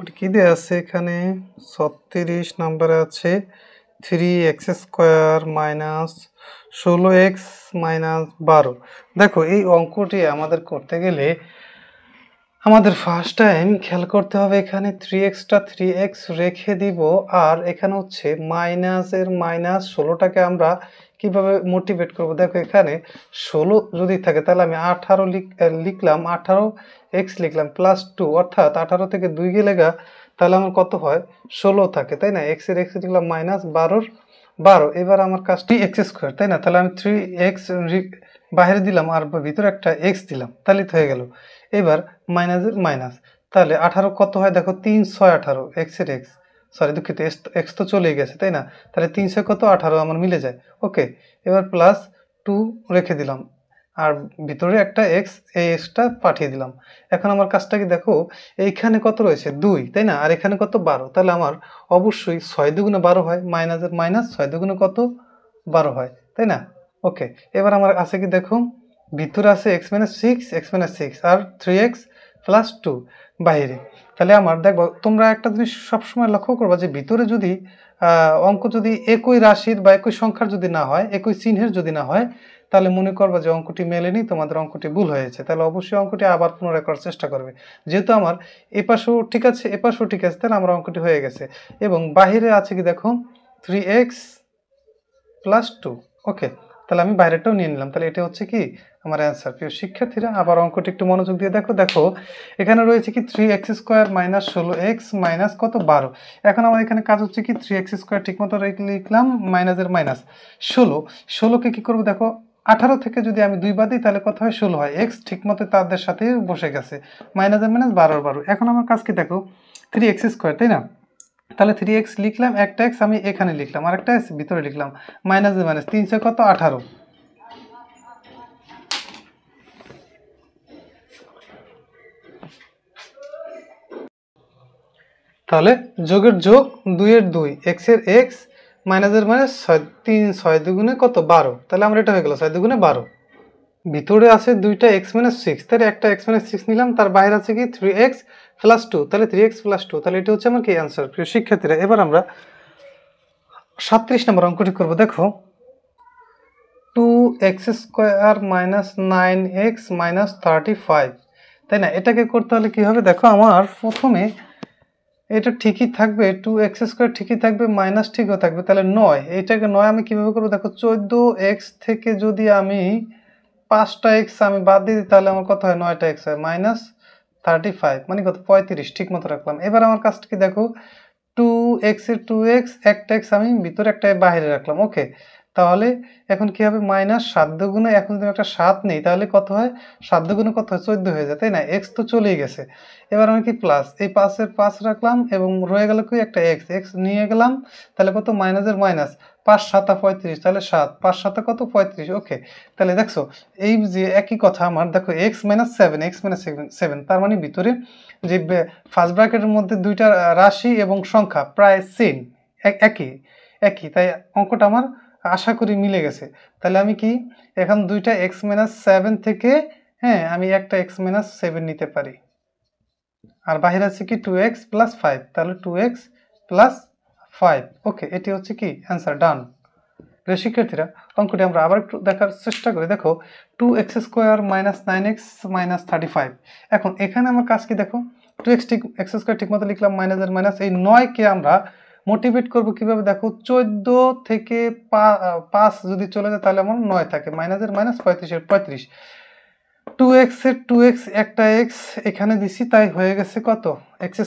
অঙ্কটি কি দেওয়া আছে এখানে 36 নম্বরে আছে 3x² মাইনাস 16x মাইনাস 12। দেখো এই অঙ্কটি আমাদের করতে গেলে আমাদের ফার্স্ট টাইম খেয়াল করতে হবে এখানে 3xটা 3x রেখে দিব, আর এখানে হচ্ছে মাইনাসের মাইনাস 16টাকে আমরা কিভাবে মোটিভেট করব। দেখো এখানে 16 যদি থাকে তাহলে আমি 18 লিখলাম, 18x লিখলাম প্লাস 2, অর্থাৎ 18 থেকে 2 গেলে তাহলে আমার কত হয় 16 থাকে, তাই না। x লিখলাম মাইনাস 12। এবার আমার কাজটি x², তাই না। তাহলে আমি 3x বাইরে দিলাম আর ভিতরে একটা x দিলাম, তাহলে তো হয়ে গেল। এবার মাইনাসের মাইনাস, তাহলে 18 কত হয় দেখো 3 6 18, x সরি দুঃখিত x তো চলেই গেছে, তাই না। তাহলে 3 6 কত 18 আমার মিলে যায়। ওকে, এবার প্লাস 2 রেখে দিলাম আর ভিতরে একটা x, এই xটা পাঠিয়ে দিলাম। এখন আমার কাজটা কি দেখো, এইখানে কত রয়েছে 2, তাই না, আর এখানে কত 12, তাহলে আমার অবশ্যই 6 দুগুণে 12 হয়, মাইনাসের মাইনাস 6 দুগুণে কত 12 হয়, তাই না। ওকে, এবার আমার আছে কি দেখো, ভিতরে আছে x - 6 আর 3x প্লাস 2 বাইরে। তাহলে আমার দেখবো তোমরা একটা জিনিস সবসময় লক্ষ্য করবা যে ভিতরে যদি অঙ্ক যদি একই রাশির বা একই সংখ্যার যদি না হয়, একই চিহ্নের যদি না হয়, তাহলে মনে করবা যে অঙ্কটি মেলেনি, তোমাদের অঙ্কটি ভুল হয়েছে। তাহলে অবশ্যই অঙ্কটি আবার পুনরায় করার চেষ্টা করবে। যেহেতু আমার এপাশেও ঠিক আছে এপাশেও ঠিক আছে, তাহলে আমার অঙ্কটি হয়ে গেছে। এবং বাহিরে আছে কি দেখো 3x প্লাস 2। ওকে, তাহলে আমি বাইরেটাও নিয়ে নিলাম, তাহলে এটা হচ্ছে কি আমার অ্যান্সার। প্রিয় শিক্ষার্থীরা, আবার অঙ্কটি একটু মনোযোগ দিয়ে দেখো এখানে রয়েছে কি 3x² মাইনাস 16x মাইনাস কত 12। এখন আমার এখানে কাজ হচ্ছে কি 3x² ঠিকমতো লিখলাম, মাইনাসের মাইনাস 16কে কি করবো দেখো, 18 থেকে যদি আমি 2 বাদ দিই তাহলে কত হয় 16 হয়। x ঠিকমতো তাদের সাথে বসে গেছে, মাইনাসের মাইনাস 12। এখন আমার কাজ কি দেখো 3x², তাই না। তাহলে 3x লিখলাম, একটা x আমি এখানে লিখলাম আর একটা x ভিতরে লিখলাম, মাইনাস মাইনাস 3 6 কত 18। তাহলে যোগের যোগ 2 এর 2, x এর x মাইনাসের মাইনাস 3 6 দুগুণে কত 12। তাহলে আমরা এটা হয়ে গেল 6 দুগুণে 12। ভিতরে আছে দুইটা x - 6, তাহলে একটা x - 6 নিলাম, তার বাইরে আছে কি 3x প্লাস 2, তাহলে 3x প্লাস 2, তাহলে এটা হচ্ছে আমার কি অ্যান্সার। প্রিয় শিক্ষার্থীরা, এবার আমরা 37 নম্বর অঙ্কটি করব। দেখো 2x² মাইনাস 9x মাইনাস 35, তাই না। এটাকে করতে হলে কি হবে দেখো, আমার প্রথমে এটা ঠিকই থাকবে, 2x² ঠিকই থাকবে, মাইনাস ঠিকও থাকবে, তাহলে 9, এইটাকে 9 আমি কিভাবে করবো দেখো, 14x থেকে যদি আমি 5টা x আমি বাদ দিয়ে দিই তাহলে আমার কত হয় 9টা x হয়, মাইনাস 35 মানে কত 35, ঠিক মতো রাখলাম। এবার আমার কাজটা কি দেখো, 2x এর 2x, একটা x আমি ভিতরে একটা বাইরে রাখলাম। ওকে, তাহলে এখন কি হবে মাইনাস 7 দুগুণে, এখন যদি একটা 7 নেই তাহলে কত হয় 7 দুগুণে কত হয় 14 হয়ে যায়, তাই না। x তো চলেই গেছে। এবার আমি কি প্লাস এই 5 এর 5 রাখলাম এবং রয়ে গেল কি একটা x নিয়ে গেলাম, তাহলে কত মাইনাসের মাইনাস 5 7 35, তাহলে 7 5 7 কত 35। ওকে, তাহলে দেখছো এই যে একই কথা আমার দেখো x - 7 7, তার মানে ভিতরে যে ফার্স্ট ব্র্যাকেটের মধ্যে দুইটা রাশি এবং সংখ্যা প্রায় সেম, একই, তাই অঙ্কটা আমার আশা করি মিলে গেছে। তাহলে আমি কি এখন দুইটা x - 7 থেকে আমি একটা x - 7 নিতে পারি, আর বাহির আছে কি 2x প্লাস 5, তাহলে 2x প্লাস 5। ওকে, এটি হচ্ছে কি অ্যান্সার, ডান। প্রিয় শিক্ষার্থীরা, অঙ্কটি আমরা আবার একটু দেখার চেষ্টা করি। দেখো 2x² মাইনাস 9x মাইনাস 35। এখন এখানে আমার কাজ কি দেখো, 2x² ঠিক মতো লিখলাম, মাইনাসের মাইনাস, এই 9কে আমরা মোটিভেট করব কিভাবে দেখো, 14 থেকে 5 যদি চলে যায় তাহলে আমার 9 থাকে, মাইনাসের মাইনাস 35 2x এর 2x একটা x এখানে দিছি, তাই হয়ে গেছে কত x²,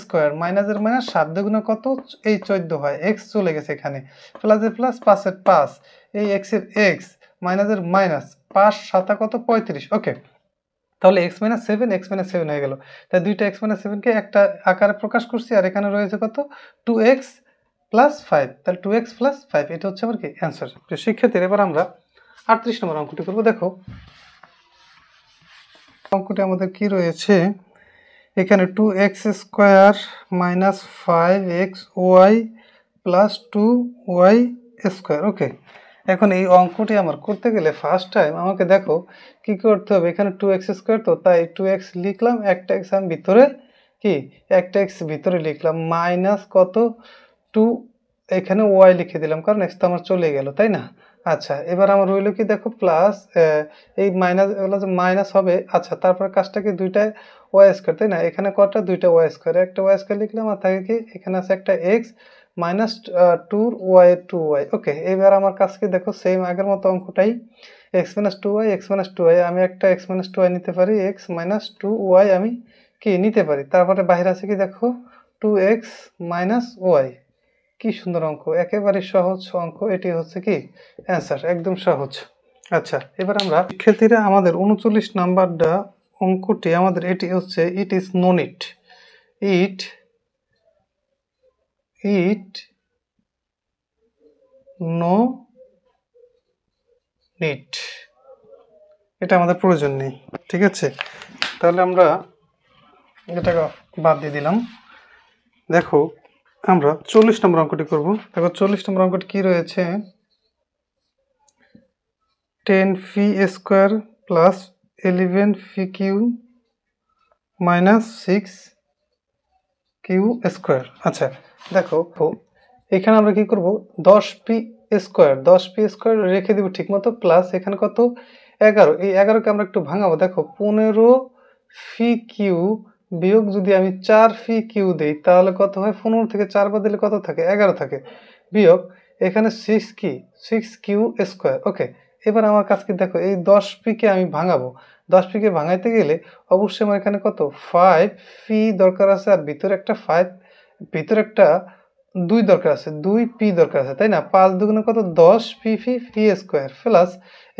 মাইনাসের মাইনাস 7 দুগুণে কত এই 14 হয়, x চলে গেছে এখানে, প্লাসের প্লাস 5 এর 5, এই x এর x মাইনাসের মাইনাস 5 7 কত 35। ওকে, তাহলে x - 7 x - 7 হয়ে গেল। তাই দুইটা x - 7 কে একটা আকারে প্রকাশ করছি, আর এখানে রয়েছে কত 2x প্লাস 5, তাহলে 2x প্লাস 5, এটা হচ্ছে আমার কি অ্যান্সার। তো শিক্ষার্থীরা, এবার আমরা 38 নম্বর অঙ্কটি করবো। দেখো অঙ্কটি আমাদের কি রয়েছে এখানে, 2x² minus 5xy plus 2y²। ওকে, এখন এই অঙ্কটি আমার করতে গেলে ফার্স্ট টাইম আমাকে দেখো কি করতে হবে, এখানে 2x² তো তাই 2x লিখলাম, একটা x আমি ভিতরে কি একটা এক্স ভিতরে লিখলাম, মাইনাস কত 2, এখানে ওয়াই লিখে দিলাম কারণ এক্স তো আমার চলে গেল, তাই না? আচ্ছা, এবার আমার রইল কি দেখো প্লাস, এই মাইনাস এগুলো যে মাইনাস হবে। আচ্ছা, তারপর কাজটা কি দুইটায় ওয়াই স্কোয়ার, তাই না? এখানে কটা, দুইটা ওয়াই স্কোয়ার, একটা ওয়াই স্কোয়ার লিখলাম আর থাকে কি এখানে আছে একটা এক্স মাইনাস 2y 2y। ওকে, এবার আমার কাজ কি দেখো সেম আগের মতো অঙ্কটাই, x minus 2y x minus 2y, আমি একটা এক্স মাইনাস 2y নিতে পারি, এক্স মাইনাস 2y আমি কি নিতে পারি, তারপরে বাইরে আছে কি দেখো 2x মাইনাস ওয়াই। কি সুন্দর অঙ্ক, একেবারে সহজ অঙ্ক, এটি হচ্ছে কি অ্যান্সার, একদম সহজ। আচ্ছা, এবার আমরা শিক্ষার্থীরা আমাদের 39 নাম্বারটা অঙ্কটি আমাদের এটি হচ্ছে it is no nit, it no nit, এটা আমাদের প্রয়োজন নেই। ঠিক আছে, তাহলে আমরা এটাকে বাদ দিয়ে দিলাম। দেখো আমরা 40 নম্বর অঙ্কটি করব। দেখো 40 নম্বর অঙ্কটি কি রয়েছে, 10 ফি স্কোয়ার প্লাস 11 ফি কিউ মাইনাস 6 কিউ স্কোয়ার। আচ্ছা দেখো এখানে আমরা কি করব, 10 পি স্কোয়ার রেখে দিব ঠিক মতো, প্লাস এখানে কত 11, এই 11কে আমরা একটু ভাঙাবো। দেখো 15 ফি কিউ বিয়োগ যদি আমি 4 ফি কিউ দিই তাহলে কত হয়, 15 থেকে 4 বাদ দিলে কত থাকে, 11 থাকে, বিয়োগ এখানে 6 কিউ স্কোয়ার। ওকে, এবার আমার কাছে কি দেখো এই 10 পিকে আমি ভাঙাবো, 10 পিকে ভাঙাইতে গেলে অবশ্যই আমার এখানে কত 5 ফি দরকার আছে, আর ভিতরে একটা 5, ভিতরে একটা 2 দরকার আছে, 2 পি দরকার আছে, তাই না? 5 দুগুণে কত 10 পি ফি স্কোয়ার, প্লাস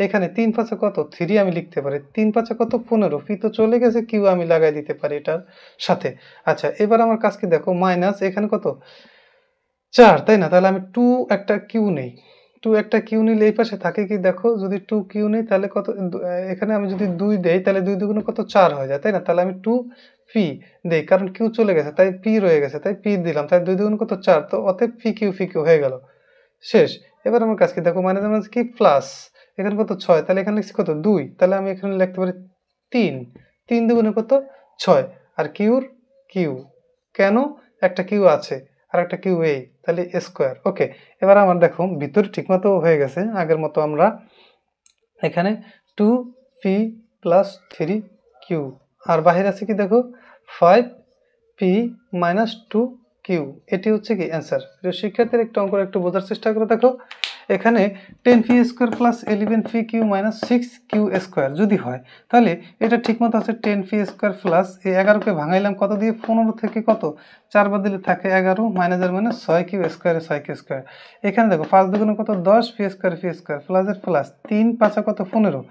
এখানে 3 5 কত 3 আমি লিখতে পারি, 3 5 কত 15, পি তো চলে গেছে, কিউ আমি লাগাই দিতে পারি এটার সাথে। আচ্ছা, এবার আমার কাজ কি দেখো, মাইনাস এখানে কত 4, তাই না? তাহলে আমি 2 একটা কিউ নেই, 2 একটা কিউ নিলে এই পাশে থাকে কি দেখো, যদি 2 কিউ নেই তাহলে কত, এখানে আমি যদি 2 দেই তাহলে 2 দুগুণে কত 4 হয়ে যায়, তাই না? তাহলে আমি 2 পি দেই, কারণ কিউ চলে গেছে তাই পি রয়ে গেছে, তাই পি দিলাম, তাই 2 দুগুণে কত 4, তো অতএব পি কিউ হয়ে গেল, শেষ। এবার আমার কাজ কি দেখো, মাইনাস কি প্লাস, এখানে কত 6, তাহলে এখানে লিখছি কত 2, তাহলে আমি এখানে লিখতে পারি 3 দুগুণে কত 6, আর কিউ কেন, একটা কিউ আছে আর একটা কিউ এই, তাহলে স্কোয়ার। ওকে, এবার আমার দেখো ভিতরে ঠিকমতো হয়ে গেছে আগের মতো, আমরা এখানে 2 পি প্লাস 3 কিউ, আর বাহির আছে কি দেখো 5 পি মাইনাস 2 কিউ, এটি হচ্ছে কি অ্যান্সার। শিক্ষার্থীর একটা অঙ্ক একটু বোঝার চেষ্টা করে দেখো, এখানে 10 P square plus 11 P Q minus 6 Q square যদি হয় তাহলে এটা ঠিকমতো আছে 10 পি স্কোয়ার প্লাস এই 11কে ভাঙাইলাম কত দিয়ে, 15 থেকে কত 4 বাদ দিলে থাকে 11, মাইনাসের মানে 6 কিউ স্কোয়ারে 6 কিউ স্কোয়ার। এখানে দেখো 5 দুগুণে কত 10 পি স্কোয়ার প্লাসের প্লাস 3 5 কত 15,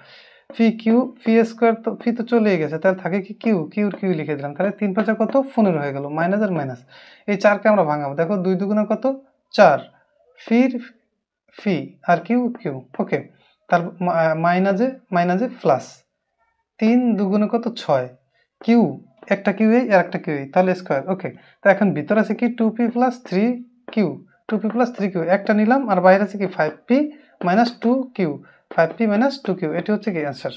ফি স্কোয়ার, তো ফি তো চলেই গেছে, তাহলে থাকে কি কিউ লিখে দিলাম, তাহলে 3 5 কত 15 হয়ে গেল, মাইনাসের মাইনাস, এই 4কে আমরা ভাঙাবো। দেখো 2 দুগুণে কত 4, ফি আর কিউ। ওকে, তার মাইনাসে প্লাস 3 দুগুণে কত 6, কিউ একটা কিউ এই আর একটা কিউ এই, তাহলে স্কোয়ার। ওকে, তো এখন ভিতরে আছে কি 2p plus 3q, 2p plus 3q একটা নিলাম, আর বাইরে আছে কি 5p minus 2q, 5p minus 2q, এটি হচ্ছে কি অ্যান্সার।